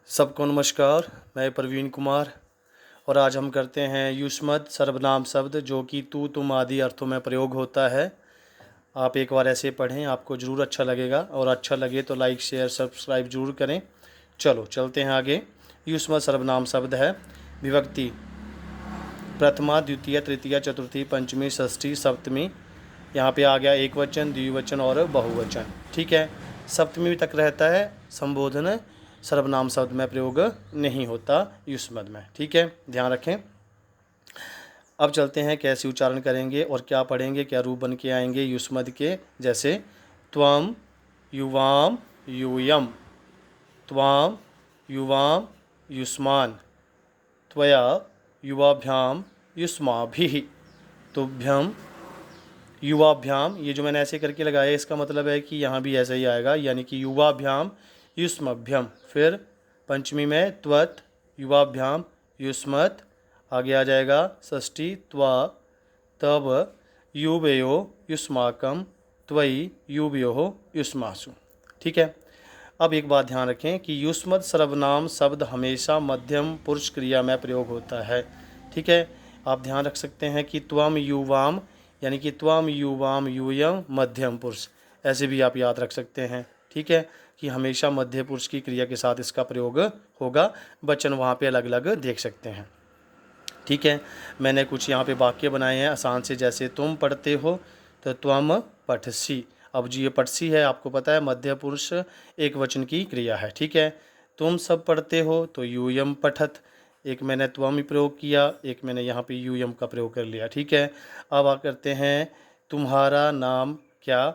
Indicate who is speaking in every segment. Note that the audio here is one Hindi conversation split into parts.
Speaker 1: सबको नमस्कार। मैं प्रवीण कुमार और आज हम करते हैं युष्मद सर्वनाम शब्द जो कि तू तुम आदि अर्थों में प्रयोग होता है। आप एक बार ऐसे पढ़ें, आपको ज़रूर अच्छा लगेगा और अच्छा लगे तो लाइक शेयर सब्सक्राइब जरूर करें। चलो चलते हैं आगे। युष्मद सर्वनाम शब्द है विभक्ति प्रथमा द्वितीय तृतीय चतुर्थी पंचमी षष्ठी सप्तमी। यहाँ पे आ गया एक वचन, द्विवचन और बहुवचन। ठीक है, सप्तमी तक रहता है संबोधन, सर्वनाम शब्द में प्रयोग नहीं होता युष्मद में। ठीक है, ध्यान रखें। अब चलते हैं कैसे उच्चारण करेंगे और क्या पढ़ेंगे, क्या रूप बन के आएंगे युष्मद के। जैसे त्वम युवाम यूयम, त्वाम युवाम युष्मान, त्वया युवाभ्याम युष्माभिः, तुभ्यम युवाभ्याम। ये जो मैंने ऐसे करके लगाया इसका मतलब है कि यहाँ भी ऐसा ही आएगा, यानी कि युवाभ्याम युष्मभ्यम। फिर पंचमी में त्वत युवाभ्याम युष्मत, आगे आ जाएगा षष्ठी त्वा तब युवयो युष्माकम, त्वयि युवयो युष्मासु। ठीक है, अब एक बात ध्यान रखें कि युष्मद सर्वनाम शब्द हमेशा मध्यम पुरुष क्रिया में प्रयोग होता है। ठीक है, आप ध्यान रख सकते हैं कि त्वम युवाम यानी कि त्वम युवाम यूयम मध्यम पुरुष, ऐसे भी आप याद रख सकते हैं। ठीक है, कि हमेशा मध्य पुरुष की क्रिया के साथ इसका प्रयोग होगा। वचन वहाँ पे अलग अलग देख सकते हैं। ठीक है, मैंने कुछ यहाँ पे वाक्य बनाए हैं आसान से। जैसे तुम पढ़ते हो तो त्वम पठसी। अब जी ये पठसी है, आपको पता है मध्य पुरुष एक वचन की क्रिया है। ठीक है, तुम सब पढ़ते हो तो यूयम पठत, एक मैंने त्वम ही प्रयोग किया, एक मैंने यहाँ पे यूयम का प्रयोग कर लिया। ठीक है, अब आ करते हैं तुम्हारा नाम क्या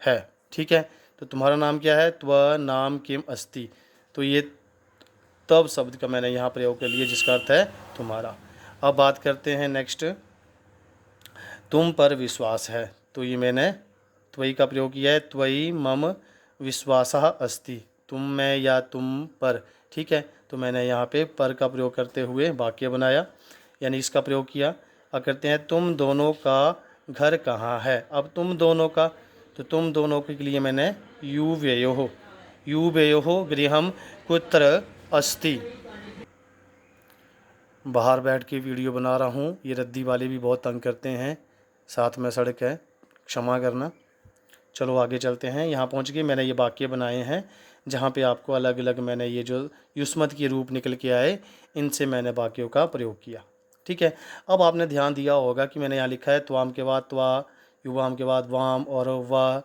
Speaker 1: है। ठीक है, तो तुम्हारा नाम क्या है, त्व नाम किम अस्ति, तो ये तब शब्द का मैंने यहाँ प्रयोग कर लिया जिसका अर्थ है तुम्हारा। अब बात करते हैं नेक्स्ट, तुम पर विश्वास है, तो ये मैंने त्वयि का प्रयोग किया है, त्वयि मम विश्वासः अस्ति, तुम में या तुम पर। ठीक है, तो मैंने यहाँ पे पर का प्रयोग करते हुए वाक्य बनाया, यानी इसका प्रयोग किया। अब करते हैं तुम दोनों का घर कहाँ है। अब तुम दोनों का, तो तुम दोनों के लिए मैंने युवयोः गृहं कुत्र अस्ति। बाहर बैठ के वीडियो बना रहा हूँ, ये रद्दी वाले भी बहुत तंग करते हैं, साथ में सड़क है, क्षमा करना। चलो आगे चलते हैं। यहाँ पहुँच के मैंने ये वाक्य बनाए हैं जहाँ पे आपको अलग अलग मैंने ये जो युष्मद के रूप निकल के आए इनसे मैंने वाक्यों का प्रयोग किया। ठीक है, अब आपने ध्यान दिया होगा कि मैंने यहाँ लिखा है त्वाम के बाद त्वा, युवाम के बाद वाम और वाह।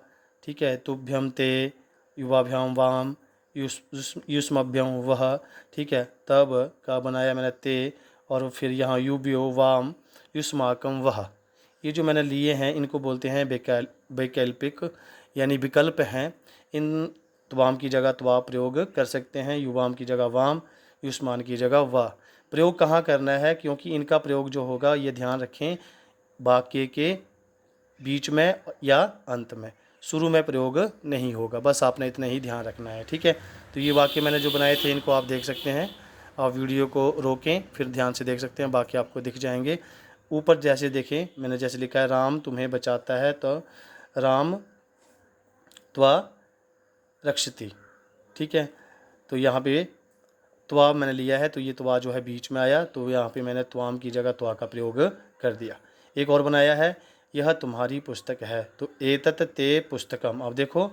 Speaker 1: ठीक है, तुभ्यम ते, युवाभ्याम वाम, युष्मभ्यम वह। ठीक है, तब का बनाया मैंने ते, और फिर यहाँ युव्यो वाम युष्माकम वह। ये जो मैंने लिए हैं इनको बोलते हैं वैकल्पिक, यानी विकल्प हैं। इन त्वाम की जगह त्वा प्रयोग कर सकते हैं, युवाम की जगह वाम, युष्मान की जगह वाह। प्रयोग कहाँ करना है, क्योंकि इनका प्रयोग जो होगा ये ध्यान रखें वाक्य के बीच में या अंत में, शुरू में प्रयोग नहीं होगा। बस आपने इतना ही ध्यान रखना है। ठीक है, तो ये वाक्य मैंने जो बनाए थे इनको आप देख सकते हैं। आप वीडियो को रोकें फिर ध्यान से देख सकते हैं, बाकी आपको दिख जाएंगे। ऊपर जैसे देखें मैंने जैसे लिखा है राम तुम्हें बचाता है, तो राम त्वा रक्षति। ठीक है, तो यहाँ पे त्वा मैंने लिया है, तो ये त्वा जो है बीच में आया, तो यहाँ पे मैंने त्वाम की जगह त्वा का प्रयोग कर दिया। एक और बनाया है, यह तुम्हारी पुस्तक है, तो एतत ते पुस्तकम। अब देखो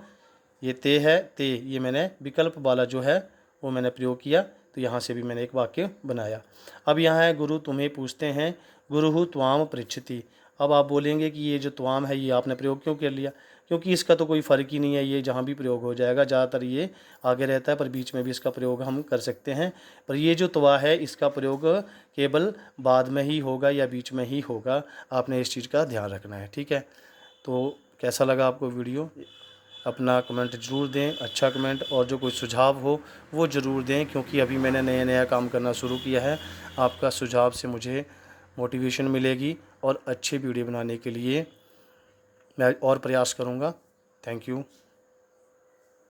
Speaker 1: ये ते है, ते ये मैंने विकल्प वाला जो है वो मैंने प्रयोग किया, तो यहाँ से भी मैंने एक वाक्य बनाया। अब यहाँ है गुरु तुम्हें पूछते हैं, गुरुहु त्वाम पृच्छति। अब आप बोलेंगे कि ये जो त्वाम है ये आपने प्रयोग क्यों कर लिया, क्योंकि इसका तो कोई फ़र्क ही नहीं है, ये जहाँ भी प्रयोग हो जाएगा। ज़्यादातर ये आगे रहता है पर बीच में भी इसका प्रयोग हम कर सकते हैं, पर ये जो त्वा है इसका प्रयोग केवल बाद में ही होगा या बीच में ही होगा। आपने इस चीज़ का ध्यान रखना है। ठीक है, तो कैसा लगा आपको वीडियो, अपना कमेंट ज़रूर दें, अच्छा कमेंट, और जो कोई सुझाव हो वो ज़रूर दें, क्योंकि अभी मैंने नया काम करना शुरू किया है। आपका सुझाव से मुझे मोटिवेशन मिलेगी और अच्छी वीडियो बनाने के लिए मैं और प्रयास करूँगा। Thank you.